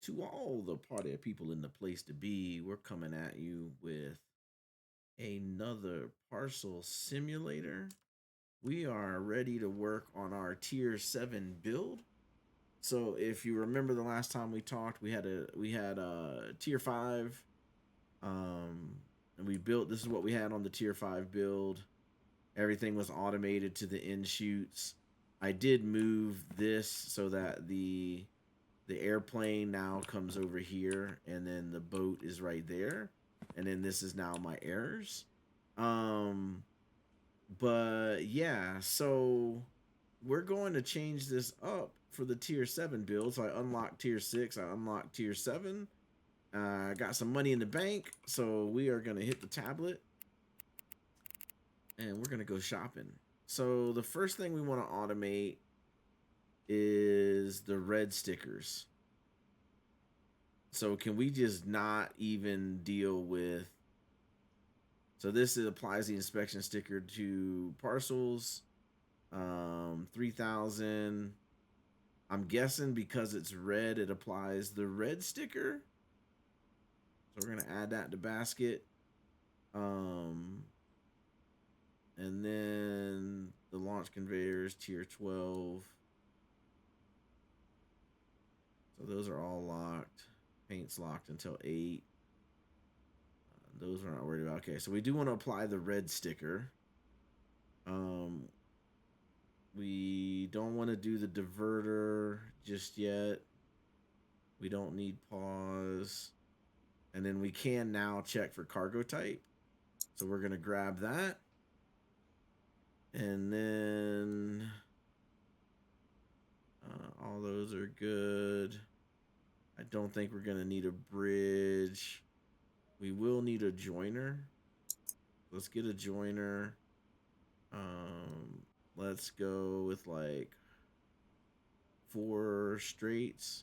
To all the party of people in the place to be, we're coming at you with another parcel simulator. We are ready to work on our tier 7 build. So if you remember the last time we talked, we had a tier 5 and we built, this is what we had on the tier 5 build. Everything was automated to the end shoots. I did move this so that the airplane now comes over here, and then the boat is right there, and then this is now my errors. Um, but yeah, so we're going to change this up for the tier 7 build. So I unlocked tier 6, I unlocked tier 7. I got some money in the bank, so we are going to hit the tablet and we're going to go shopping. So the first thing we want to automate is the red stickers. So can we just not even deal with? So this applies the inspection sticker to parcels. 3,000. I'm guessing because it's red, it applies the red sticker. So we're gonna add that to basket. Um, and then the launch conveyors tier 12. So those are all locked. Paint's locked until 8. Those we're not worried about. Okay, so we do want to apply the red sticker. Um, we don't want to do the diverter just yet. We don't need pause. And then we can now check for cargo type. So we're going to grab that. And then all those are good. I don't think we're going to need a bridge. We will need a joiner. Let's get a joiner. Let's go with like 4 straights.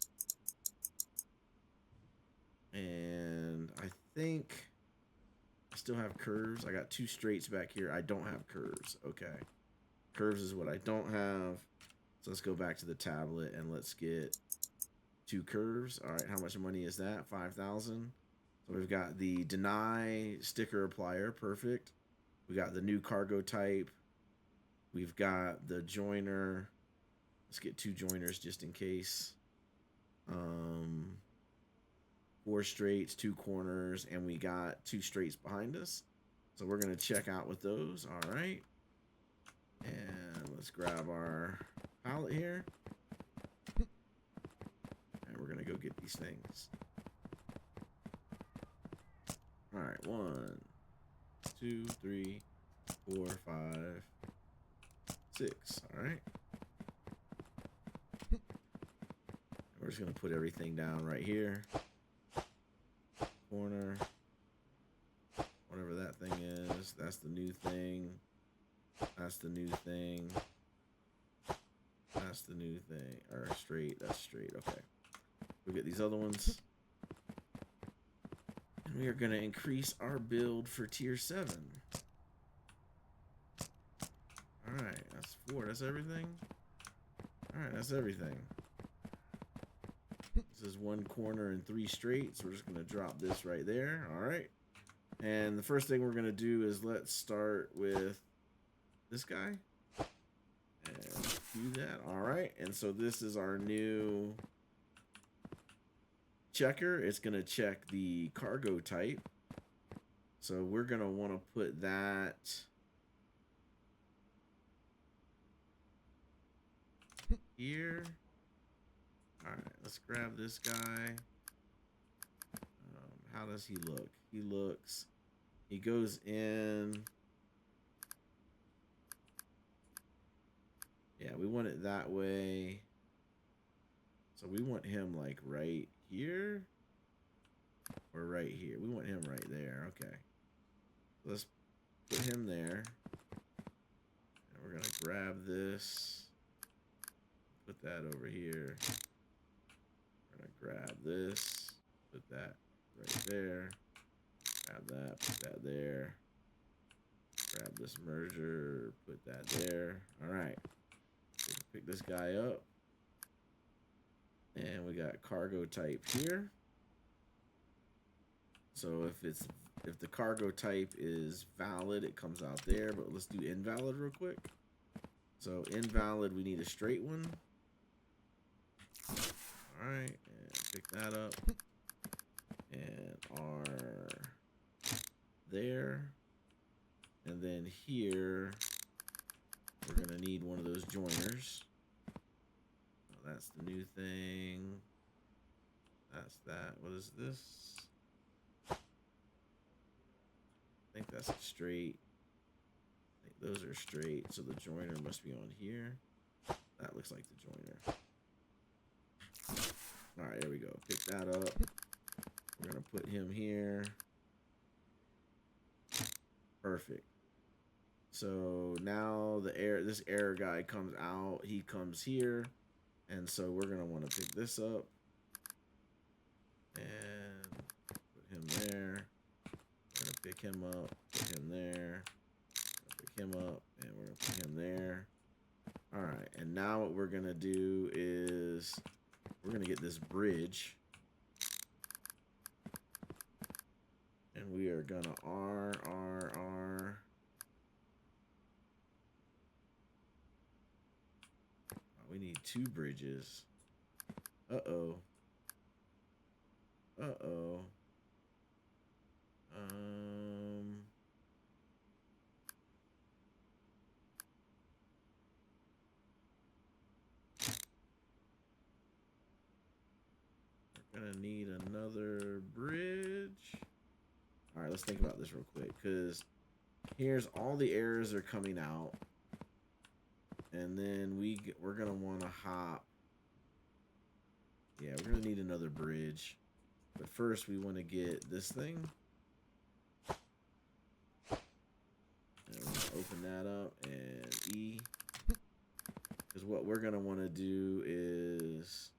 And I think I still have curves. I got 2 straights back here. I don't have curves. Okay. Curves is what I don't have. So let's go back to the tablet and let's get 2 curves. All right, how much money is that? 5,000. So we've got the deny sticker applier. Perfect. We got the new cargo type. We've got the joiner. Let's get 2 joiners just in case. 4 straights, 2 corners, and we got 2 straights behind us. So we're going to check out with those. All right. And let's grab our pallet here. And we're going to go get these things. All right. 1, 2, 3, 4, 5, 6. All right. We're just going to put everything down right here. Corner. Whatever that thing is. That's the new thing. That's the new thing. That's the new thing. Or straight. That's straight. Okay. We'll get these other ones. And we are going to increase our build for tier 7. Alright. That's 4. That's everything? Alright. That's everything. This is 1 corner and 3 straight. So we're just going to drop this right there. Alright. And the first thing we're going to do is let's start with this guy. And do that. Alright. And so this is our new checker. It's going to check the cargo type. So we're going to want to put that here. Alright, let's grab this guy. How does he look? He goes in. Yeah, we want it that way. So we want him like right here or right here. We want him right there. Okay. Let's put him there. And we're going to grab this. Put that over here. We're going to grab this. Put that right there. Grab that. Put that there. Grab this merger. Put that there. All right. Pick this guy up. And we got cargo type here. So if the cargo type is valid, it comes out there. But let's do invalid real quick. So invalid, we need a straight one. All right, and pick that up. And R there. And then here, we're gonna need one of those joiners. Oh, that's the new thing. That's that. What is this? I think that's a straight. I think those are straight, so the joiner must be on here. That looks like the joiner. All right, there we go. Pick that up. We're gonna put him here. Perfect. So now this error guy comes out. He comes here, and so we're gonna want to pick this up and put him there. We're gonna pick him up, put him there. Pick him up, and we're gonna put him there. All right, and now what we're gonna do is we're gonna get this bridge. And we are gonna R. Oh, we need 2 bridges. Uh-oh. Uh-oh. We're gonna need another bridge. All right, let's think about this real quick, because here's all the errors are coming out, and then we're gonna want to hop. Yeah, we're gonna need another bridge, but first we want to get this thing. And we're gonna open that up and E, because what we're gonna want to do is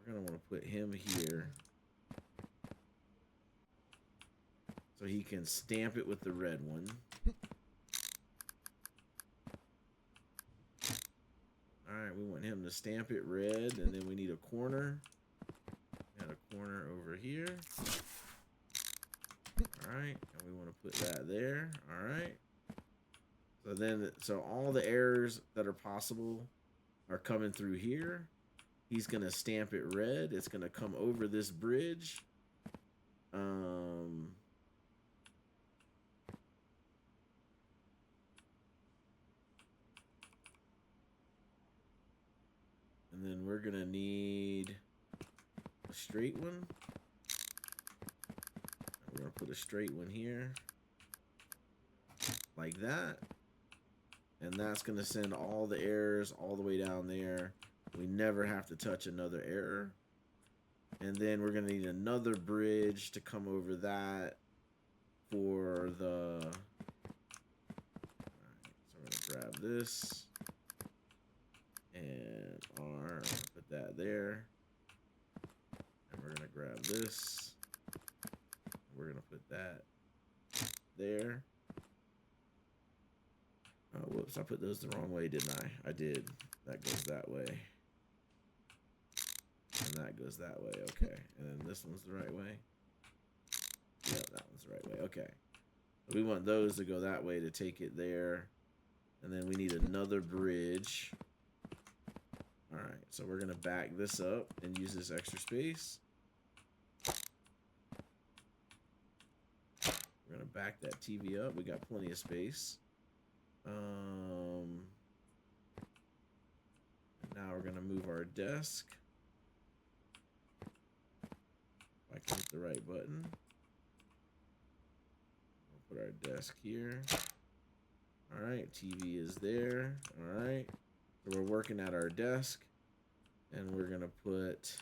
we're gonna want to put him here so he can stamp it with the red one. All right, we want him to stamp it red, and then we need a corner. Got a corner over here. All right, and we want to put that there. All right. So all the errors that are possible are coming through here. He's gonna stamp it red. It's gonna come over this bridge. And then we're gonna need a straight one. We're gonna put a straight one here, like that. And that's gonna send all the errors all the way down there. We never have to touch another error. And then we're gonna need another bridge to come over that for the. Alright, so we're gonna grab this and R, put that there. And we're gonna grab this. We're gonna put that there. Oh, whoops, I put those the wrong way, didn't I? I did. That goes that way. And that goes that way, okay. And then this one's the right way. Yep, that one's the right way, okay. We want those to go that way to take it there. And then we need another bridge. All right, so we're gonna back this up and use this extra space. We're gonna back that TV up. We got plenty of space. Now we're gonna move our desk. If I can hit the right button. We'll put our desk here. All right, TV is there. All right, so we're working at our desk, and we're gonna put.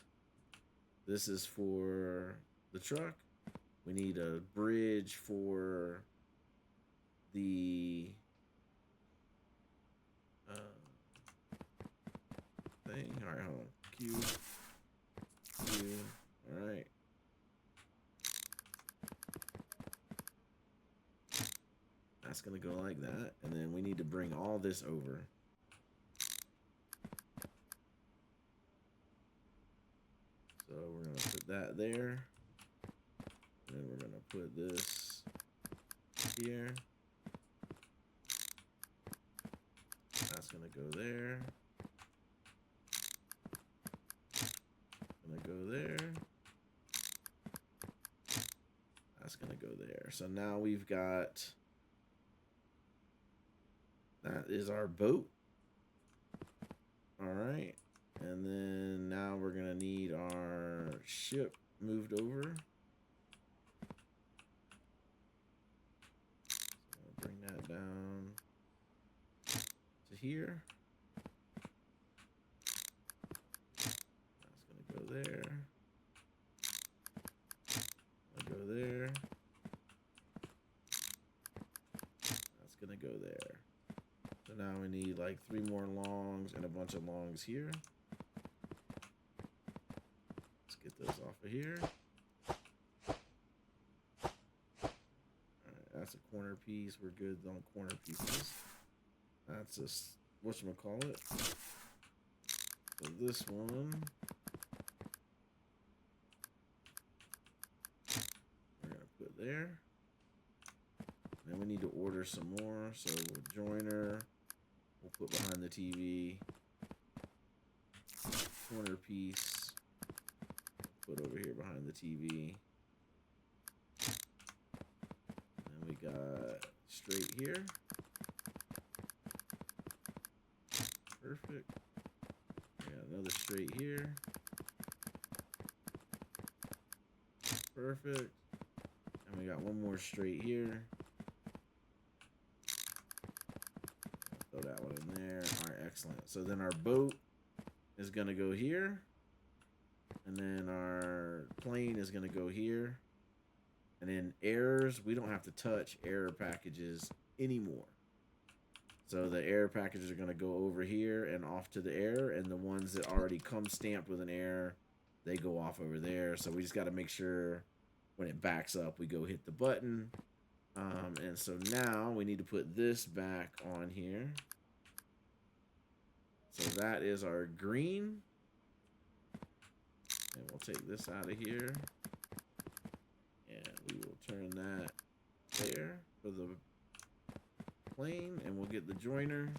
This is for the truck. We need a bridge for the thing. All right, hold on. Q. All right. That's gonna go like that. And then we need to bring all this over. So we're gonna put that there. And then we're gonna put this here. That's gonna go there. Gonna go there. That's gonna go there. So now we've got, that is our boat. All right. And then now we're gonna need our ship moved over. So bring that down to here. That's gonna go there. Go there. That's gonna go there. So now we need like 3 more longs and a bunch of longs here. Let's get those off of here. Alright, that's a corner piece. We're good on corner pieces. That's a, whatchamacallit. So this one, there. Then we need to order some more. So joiner, we'll put behind the TV. Corner piece, put over here behind the TV. And then we got straight here. Perfect. We got another straight here. Perfect. And we got one more straight here. Throw that one in there. All right, excellent. So then our boat is going to go here. And then our plane is going to go here. And then errors, we don't have to touch error packages anymore. So the error packages are going to go over here and off to the error. And the ones that already come stamped with an error, they go off over there. So we just got to make sure when it backs up, we go hit the button. And so now we need to put this back on here. So that is our green. And we'll take this out of here. And we will turn that there for the plane. And we'll get the joiner.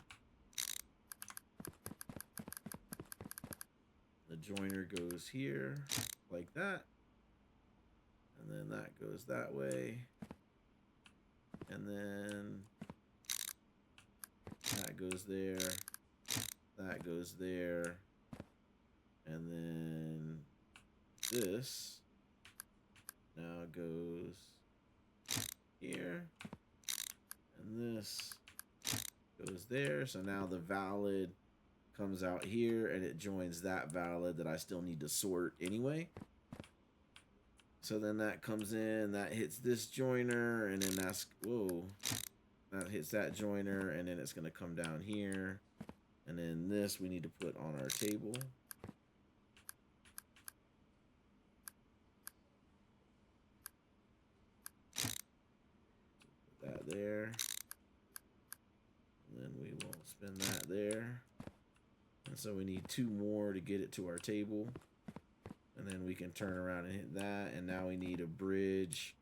The joiner goes here like that. And then that goes that way. And then that goes there. That goes there. And then this now goes here. And this goes there. So now the valid comes out here and it joins that valid that I still need to sort anyway. So then that comes in, that hits this joiner, and then that's, whoa, that hits that joiner, and then it's going to come down here. And then this we need to put on our table. Put that there. And then we will spin that there. And so we need 2 more to get it to our table. And then we can turn around and hit that. And now we need a bridge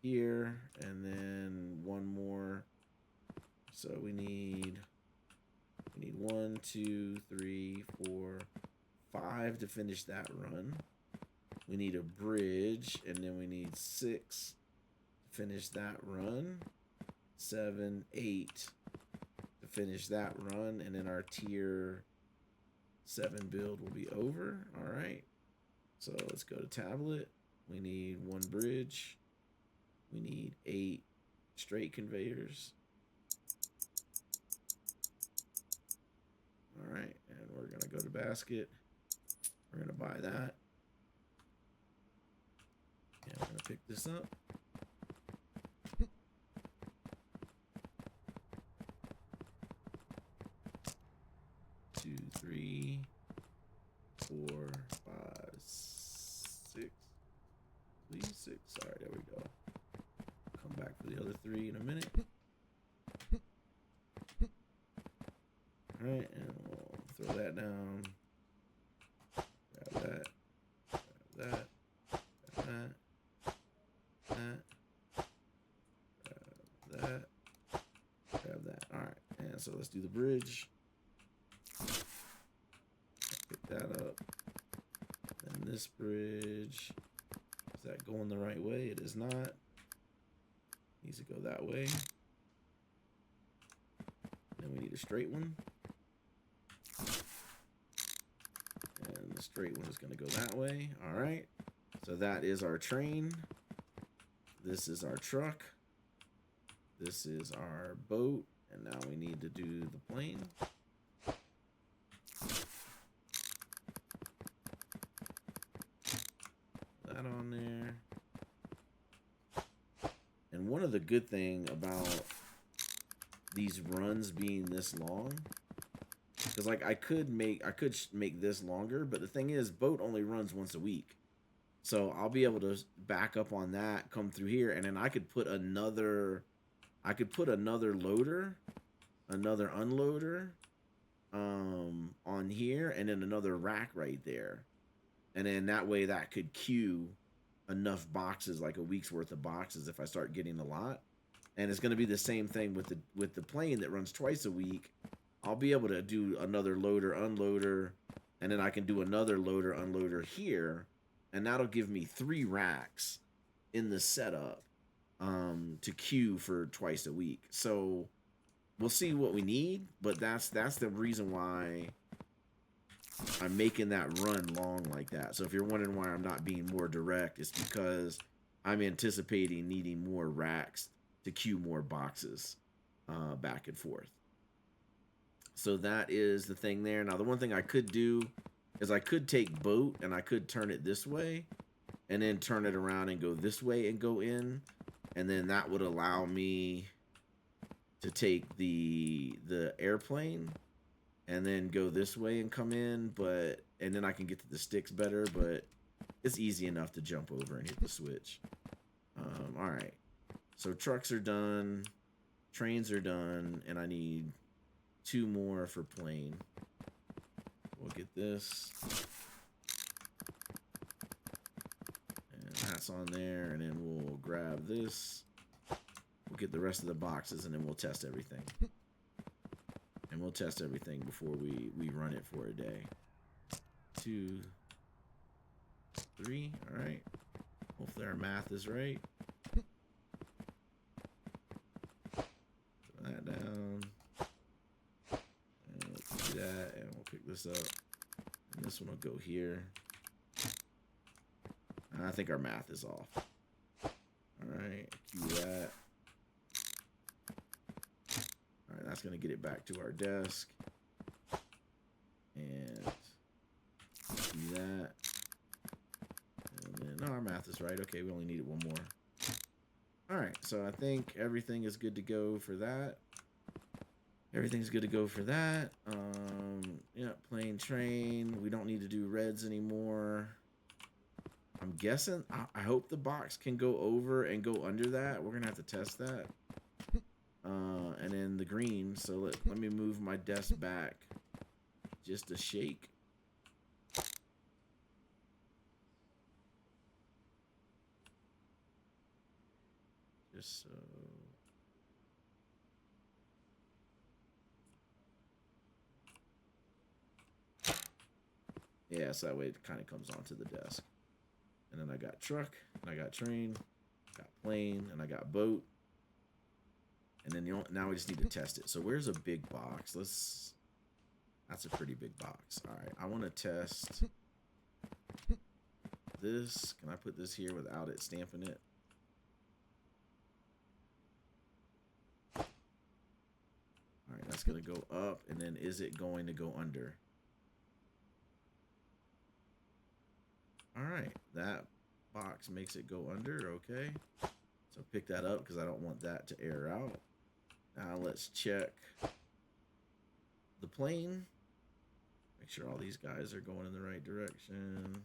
here. And then 1 more. So we need 1, 2, 3, 4, 5 to finish that run. We need a bridge. And then we need 6 to finish that run. 7, 8 to finish that run. And then our tier 7 build will be over. All right. So let's go to tablet. We need 1 bridge. We need 8 straight conveyors. All right, and we're gonna go to basket. We're gonna buy that. And I'm gonna pick this up. 2, 3, 4, 5, 6. Please 6. All right, there we go. Come back for the other 3 in a minute. right, and we'll throw that down. Grab that. Grab that. Grab that. Grab that. Grab that. All right, and so let's do the bridge. Pick that up. And this bridge, is that going the right way? It is not. Needs to go that way. Then we need a straight one. And the straight one is going to go that way. All right. So that is our train. This is our truck. This is our boat. And now we need to do the plane. That on there. And one of the good thing about these runs being this long, because like I could make this longer, but the thing is, boat only runs once a week, so I'll be able to back up on that, come through here, and then I could put another loader, another unloader, on here, and then another rack right there, and then that way that could queue enough boxes, like a week's worth of boxes, if I start getting a lot. And it's going to be the same thing with the plane that runs twice a week. I'll be able to do another loader, unloader, and then I can do another loader, unloader here, and that'll give me 3 racks in the setup to queue for twice a week. So we'll see what we need, but that's the reason why I'm making that run long like that. So if you're wondering why I'm not being more direct, it's because I'm anticipating needing more racks to queue more boxes back and forth. So that is the thing there. Now, the one thing I could do is I could take boat and I could turn it this way and then turn it around and go this way and go in. And then that would allow me to take the airplane and then go this way and come in, and then I can get to the sticks better, but it's easy enough to jump over and hit the switch. All right. So trucks are done, trains are done, and I need 2 more for plane. We'll get this. And that's on there, and then we'll grab this. We'll get the rest of the boxes, and then we'll test everything. And we'll test everything before we run it for a day. 2, 3, all right. Hopefully our math is right. That down, and we'll do that, and we'll pick this up, and this one will go here. I think our math is off. All right, cue that. All right, that's gonna get it back to our desk, and cue that, and then no, our math is right. Okay, we only needed 1 more. All right, so I think everything is good to go for that. Everything's good to go for that. Yeah, plane, train. We don't need to do reds anymore. I'm guessing, I hope the box can go over and go under that. We're gonna have to test that. And then the green, so let me move my desk back just a shake. Just so. Yeah, so that way it kind of comes onto the desk. And then I got truck, and I got train, got plane, and I got boat. And then now we just need to test it. So where's a big box? That's a pretty big box. All right, I want to test this. Can I put this here without it stamping it? All right, that's going to go up, and then is it going to go under? All right, that box makes it go under, okay. So pick that up because I don't want that to air out. Now let's check the plane. Make sure all these guys are going in the right direction.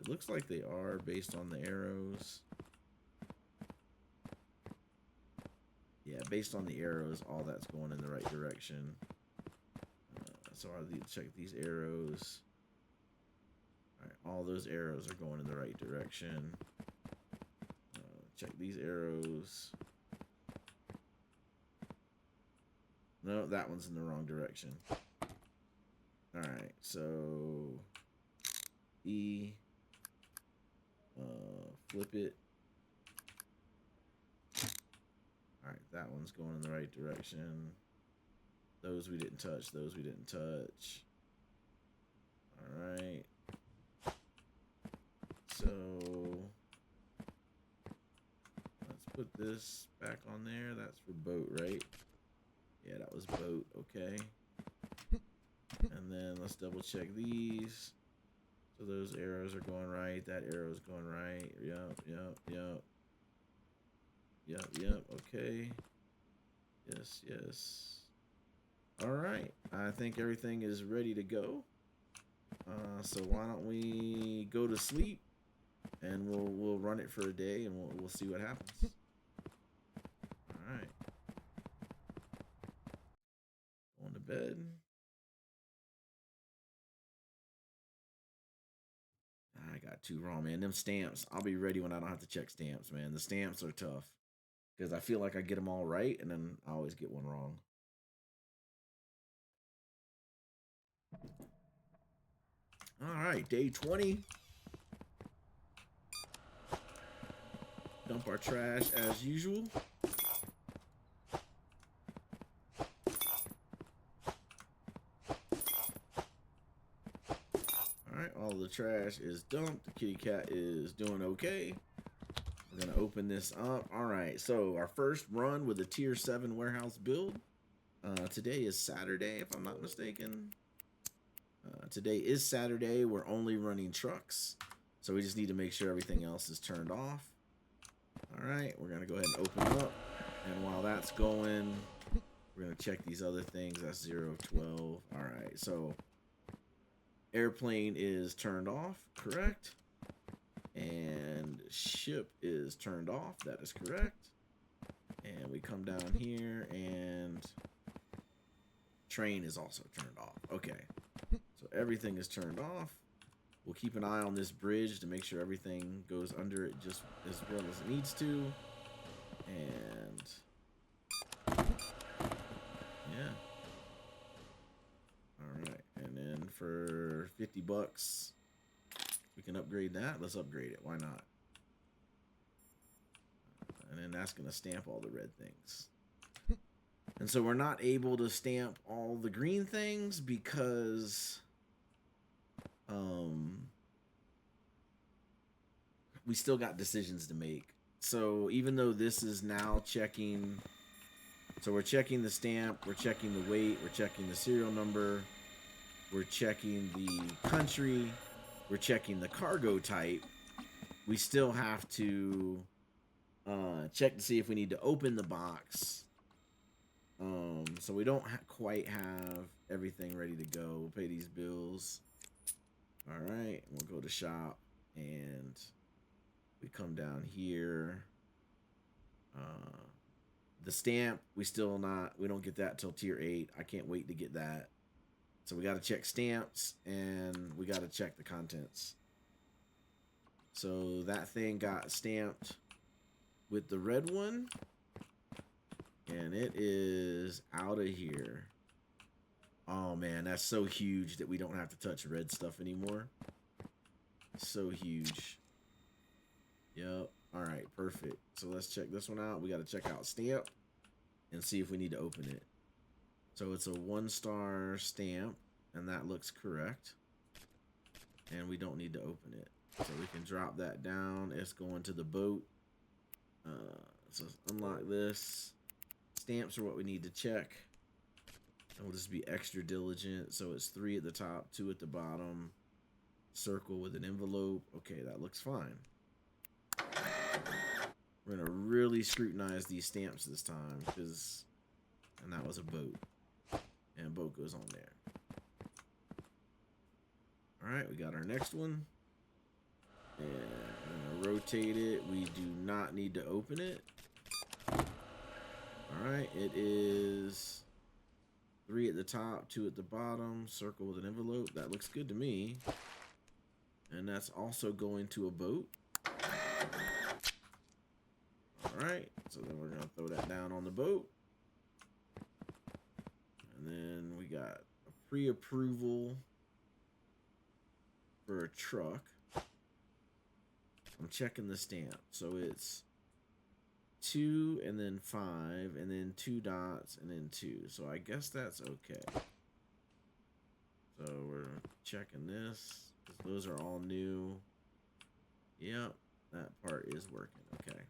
It looks like they are based on the arrows. Yeah, based on the arrows, all that's going in the right direction. So check these arrows. All right, all those arrows are going in the right direction. Check these arrows. No, that one's in the wrong direction. All right, so E, flip it. All right, that one's going in the right direction. Those we didn't touch. Those we didn't touch. All right. So let's put this back on there. That's for boat, right? Yeah, that was boat. Okay. And then let's double check these. So those arrows are going right. That arrow's going right. Yep. Okay. Yes. All right. I think everything is ready to go. So why don't we go to sleep, and we'll run it for a day, and we'll see what happens. All right. Going to bed. I got two wrong, man. Them stamps. I'll be ready when I don't have to check stamps, man. The stamps are tough because I feel like I get them all right, and then I always get one wrong. All right, day 20. Dump our trash as usual. Alright, all the trash is dumped. The kitty cat is doing okay. We're gonna open this up. Alright, so our first run with a tier 7 warehouse build. Today is Saturday, if I'm not mistaken. Today is Saturday. We're only running trucks. So we just need to make sure everything else is turned off. Alright, we're gonna go ahead and open up. And while that's going, we're gonna check these other things. That's 0, 12. Alright, so airplane is turned off, correct? And ship is turned off, that is correct. And we come down here and train is also turned off. Okay, so everything is turned off. We'll keep an eye on this bridge to make sure everything goes under it just as well as it needs to. And yeah. Alright, and then for 50 bucks, we can upgrade that. Let's upgrade it. Why not? And then that's going to stamp all the red things. And so we're not able to stamp all the green things because we still got decisions to make. So even though this is now checking, so we're checking the stamp, we're checking the weight, we're checking the serial number, we're checking the country, we're checking the cargo type, we still have to check to see if we need to open the box. So we don't quite have everything ready to go. We'll pay these bills. All right, we'll go to shop, and we come down here. The stamp, we don't get that till tier 8. I can't wait to get that. So we got to check stamps, and we got to check the contents. So that thing got stamped with the red one, and it is out of here. Oh man, that's so huge that we don't have to touch red stuff anymore. So huge. Yep. All right, perfect. So let's check this one out. We got to check out stamp and see if we need to open it. So it's a 1-star stamp, and that looks correct. And we don't need to open it. So we can drop that down. It's going to the boat. So unlock this. Stamps are what we need to check. And we'll just be extra diligent. So it's 3 at the top, 2 at the bottom. Circle with an envelope. Okay, that looks fine. We're gonna really scrutinize these stamps this time, and that was a boat. And boat goes on there. Alright, we got our next one. And I'm gonna rotate it. We do not need to open it. Alright, it is 3 at the top, 2 at the bottom, circle with an envelope. That looks good to me. And that's also going to a boat. Alright, so then we're going to throw that down on the boat. And then we got a pre-approval for a truck. I'm checking the stamp. So it's 2 and then 5 and then 2 dots and then 2. So I guess that's okay. So we're checking this. Those are all new. Yep, that part is working. Okay.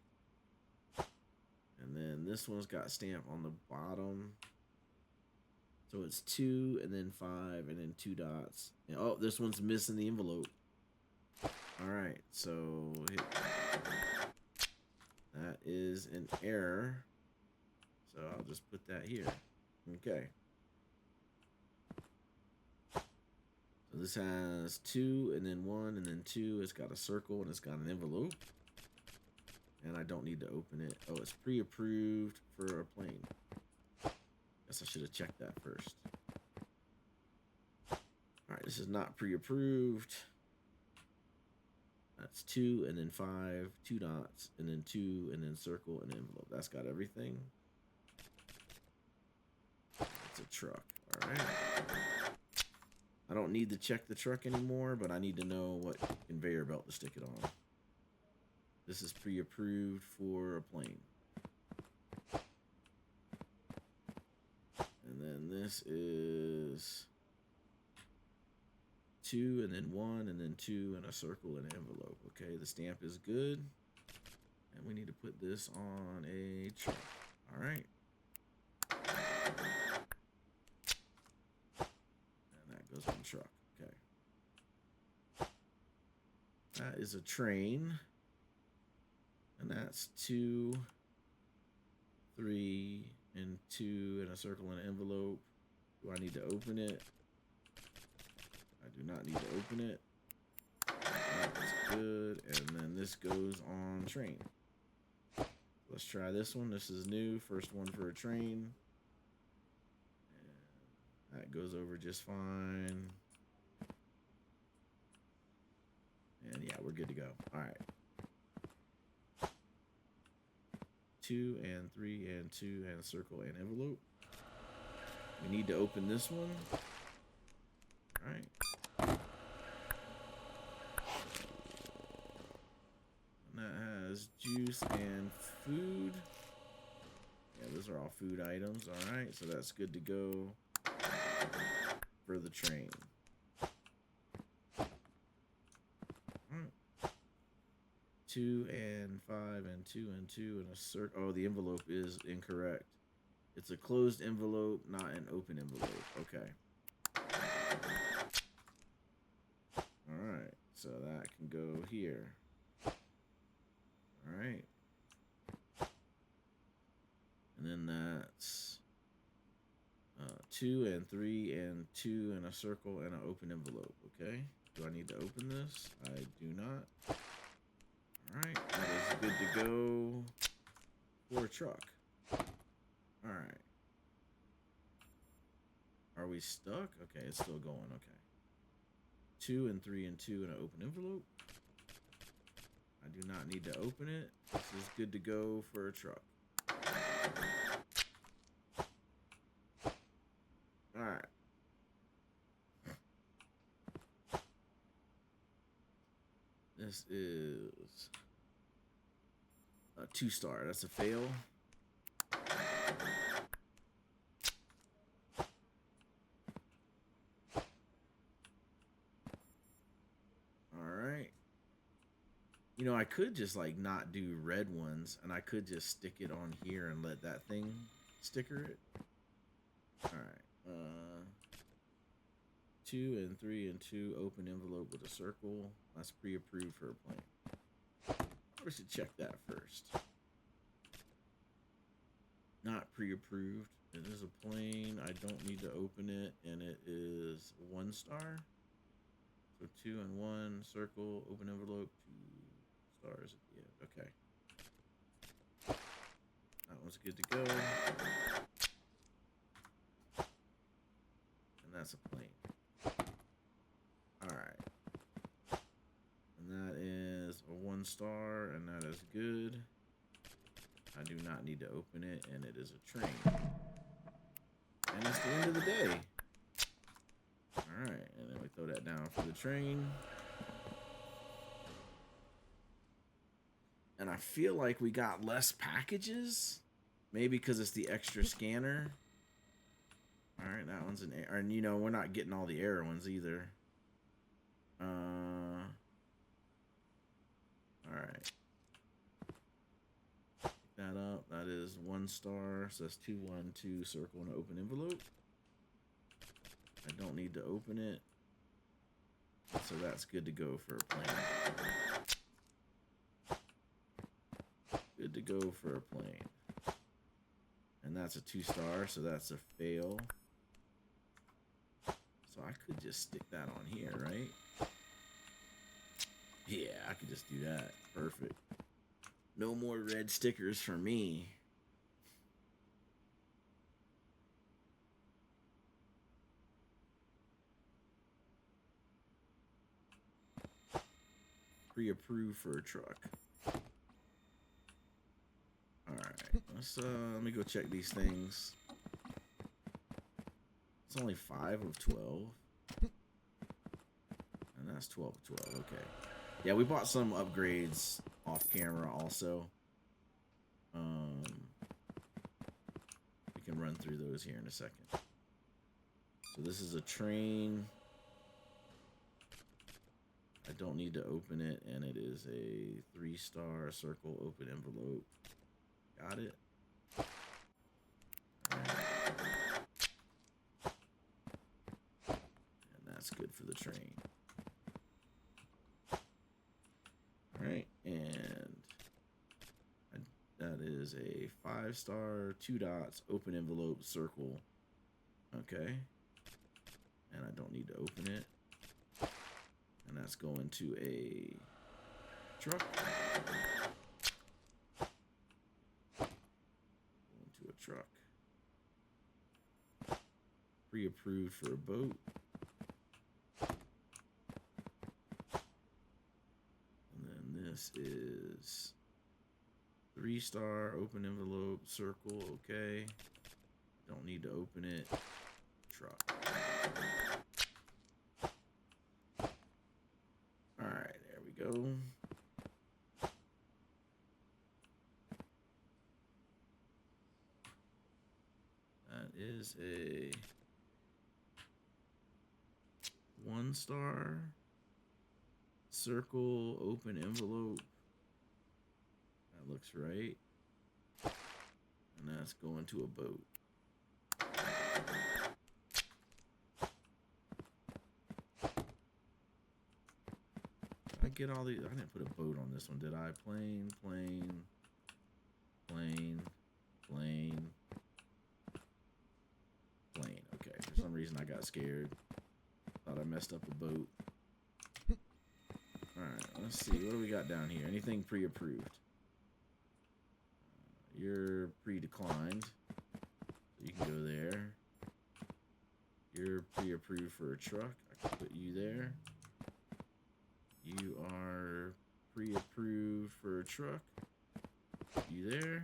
And then this one's got stamp on the bottom. So it's 2 and then 5 and then 2 dots. And, oh, this one's missing the envelope. All right, so that is an error. So I'll just put that here. Okay. So this has 2 and then 1 and then 2. It's got a circle and it's got an envelope. And I don't need to open it. Oh, it's pre-approved for a plane. Guess I should have checked that first. All right, this is not pre-approved. That's 2 and then 5, 2 dots, and then 2 and then circle and envelope. That's got everything. It's a truck. All right. I don't need to check the truck anymore, but I need to know what conveyor belt to stick it on. This is pre-approved for a plane. And then this is 2 and then 1 and then 2 and a circle and an envelope. Okay, the stamp is good. And we need to put this on a truck. All right. And that goes on the truck. Okay. That is a train. And that's 2, 3, and 2 and a circle and an envelope. Do I need to open it? I do not need to open it. That's good. And then this goes on train. Let's try this one. This is new. First one for a train. And that goes over just fine. And yeah, we're good to go. All right. 2 and 3 and 2 and circle and envelope. We need to open this one. All right. And that has juice and food. Yeah, those are all food items. All right, so that's good to go for the train. 2 and 5 and 2 and 2 and a circle. Oh, the envelope is incorrect. It's a closed envelope, not an open envelope. Okay. All right, so that can go here. All right. And then that's 2 and 3 and 2 and a circle and an open envelope. Okay. Do I need to open this? I do not. All right, that is good to go for a truck. All right. Are we stuck? Okay, it's still going. Okay. 2 and 3 and 2 in an open envelope. I do not need to open it. This is good to go for a truck. All right. This is a 2-star. That's a fail. All right. You know, I could just like not do red ones, and I could just stick it on here and let that thing sticker it. All right. 2 and 3 and 2 open envelope with a circle. That's pre-approved for a plane. We should check that first. Not pre-approved. It is a plane. I don't need to open it, and it is 1 star. So 2 and 1 circle open envelope. 2 stars at the end. Okay. That one's good to go. That's a plane. All right. And that is a 1 star, and that is good. I do not need to open it, and it is a train. And it's the end of the day. All right, and then we throw that down for the train. And I feel like we got less packages. Maybe because it's the extra scanner. All right, that one's an error. And, you know, we're not getting all the error ones either. All right. Pick that up. That is 1 star. So that's 212 circle and open envelope. I don't need to open it. So that's good to go for a plane. Good to go for a plane. And that's a 2 star, so that's a fail. So I could just stick that on here, right? Yeah, I could just do that. Perfect. No more red stickers for me. Pre-approved for a truck. Alright, let me go check these things. It's only 5 of 12. And that's 12 of 12, okay. Yeah, we bought some upgrades off camera also. We can run through those here in a second. So this is a train. I don't need to open it, and it is a 3 star circle open envelope. Got it. And that's good for the train. Alright, and that is a 5 star, 2 dots, open envelope, circle. Okay. And I don't need to open it. And that's going to a truck. Going to a truck. Pre-approved for a boat. And then this is 3 star, open envelope, circle, okay. Don't need to open it. Truck. Alright, there we go. That is a 1 star, circle, open envelope. That looks right. And that's going to a boat. I get all these. I didn't put a boat on this one, did I? Plane, plane, plane, plane, plane. Okay, for some reason I got scared. Thought I messed up a boat. Alright, let's see. What do we got down here? Anything pre-approved? You're pre-declined. So you can go there. You're pre-approved for a truck. I can put you there. You are pre-approved for a truck. You there.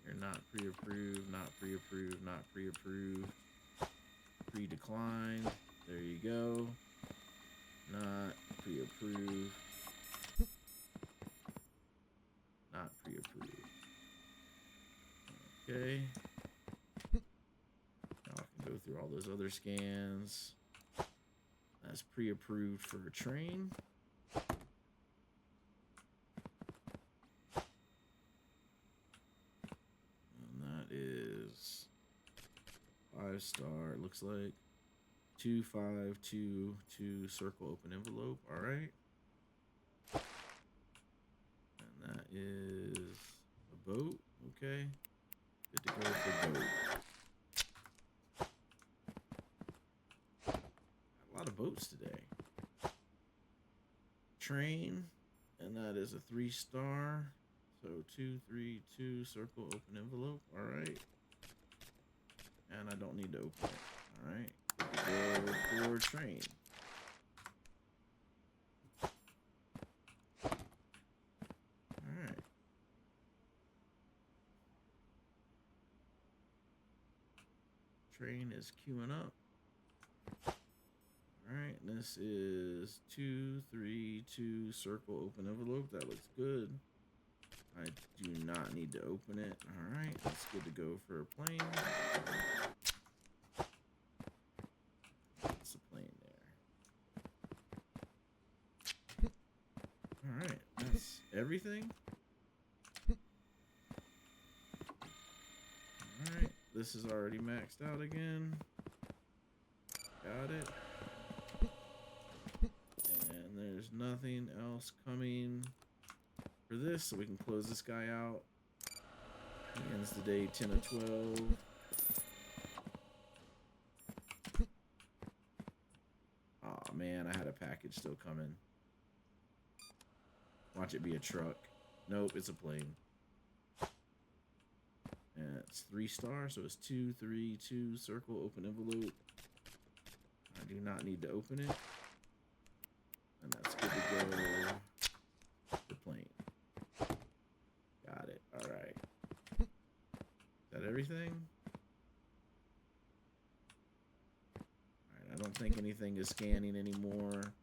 You're not pre-approved, not pre-approved, not pre-approved. Pre-declined. There you go. Not pre-approved. Not pre-approved. Okay. Now I can go through all those other scans. That's pre-approved for a train. And that is 5 star, it looks like. 2522 circle open envelope. All right. And that is a boat. Okay. Good to go for boat. A lot of boats today. Train. And that is a 3 star. So 232 circle open envelope. All right. And I don't need to open it. All right, go for train. All right. Train is queuing up. All right, this is 232 circle open envelope. That looks good. I do not need to open it. All right, that's good to go for a plane. That's a plane there. All right, that's everything. All right, this is already maxed out again. Got it. And there's nothing else coming for this, so we can close this guy out. He ends the day 10 of 12. Oh man, I had a package still coming. Watch it be a truck. Nope, it's a plane. And it's 3 stars, so it's 232 circle open envelope. I do not need to open it. And that's good to go. The plane. Got it. All right. Is that everything? All right. I don't think anything is scanning anymore.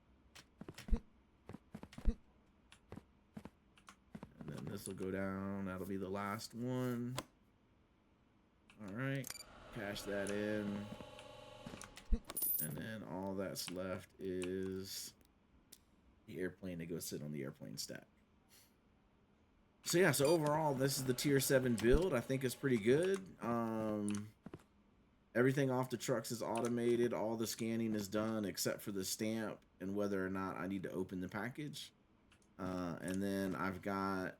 And then this will go down. That'll be the last one. All right. Cash that in. And then all that's left is the airplane to go sit on the airplane stack. So yeah, so overall, this is the tier 7 build. I think it's pretty good. Everything off the trucks is automated. All the scanning is done except for the stamp and whether or not I need to open the package. And then I've got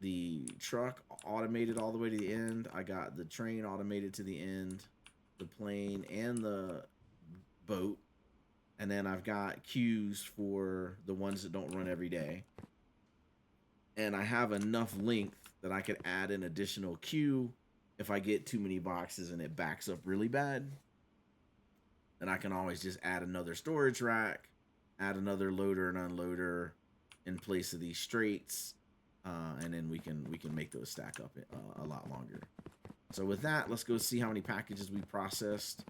the truck automated all the way to the end. I got the train automated to the end, the plane, and the boat. And then I've got queues for the ones that don't run every day. And I have enough length that I could add an additional queue if I get too many boxes and it backs up really bad. Then I can always just add another storage rack, add another loader and unloader in place of these straights, and then we can make those stack up a lot longer. So with that, let's go see how many packages we processed,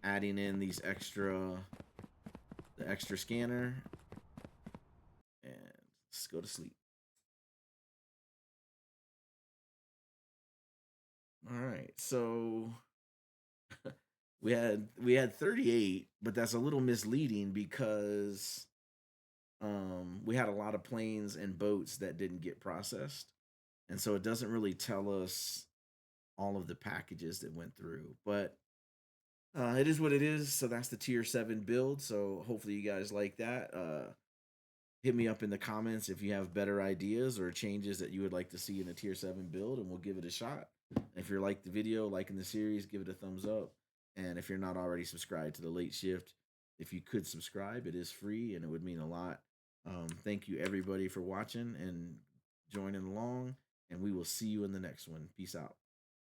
adding in the extra scanner, and let's go to sleep. All right, so we had 38, but that's a little misleading because we had a lot of planes and boats that didn't get processed, and so it doesn't really tell us all of the packages that went through. But it is what it is. So that's the tier 7 build. So hopefully you guys like that. Hit me up in the comments if you have better ideas or changes that you would like to see in a tier 7 build, and we'll give it a shot. If you're like the video, liking the series, give it a thumbs up. And if you're not already subscribed to the Late Shift, if you could subscribe, it is free and it would mean a lot. Thank you everybody for watching and joining along, and we will see you in the next one. Peace out.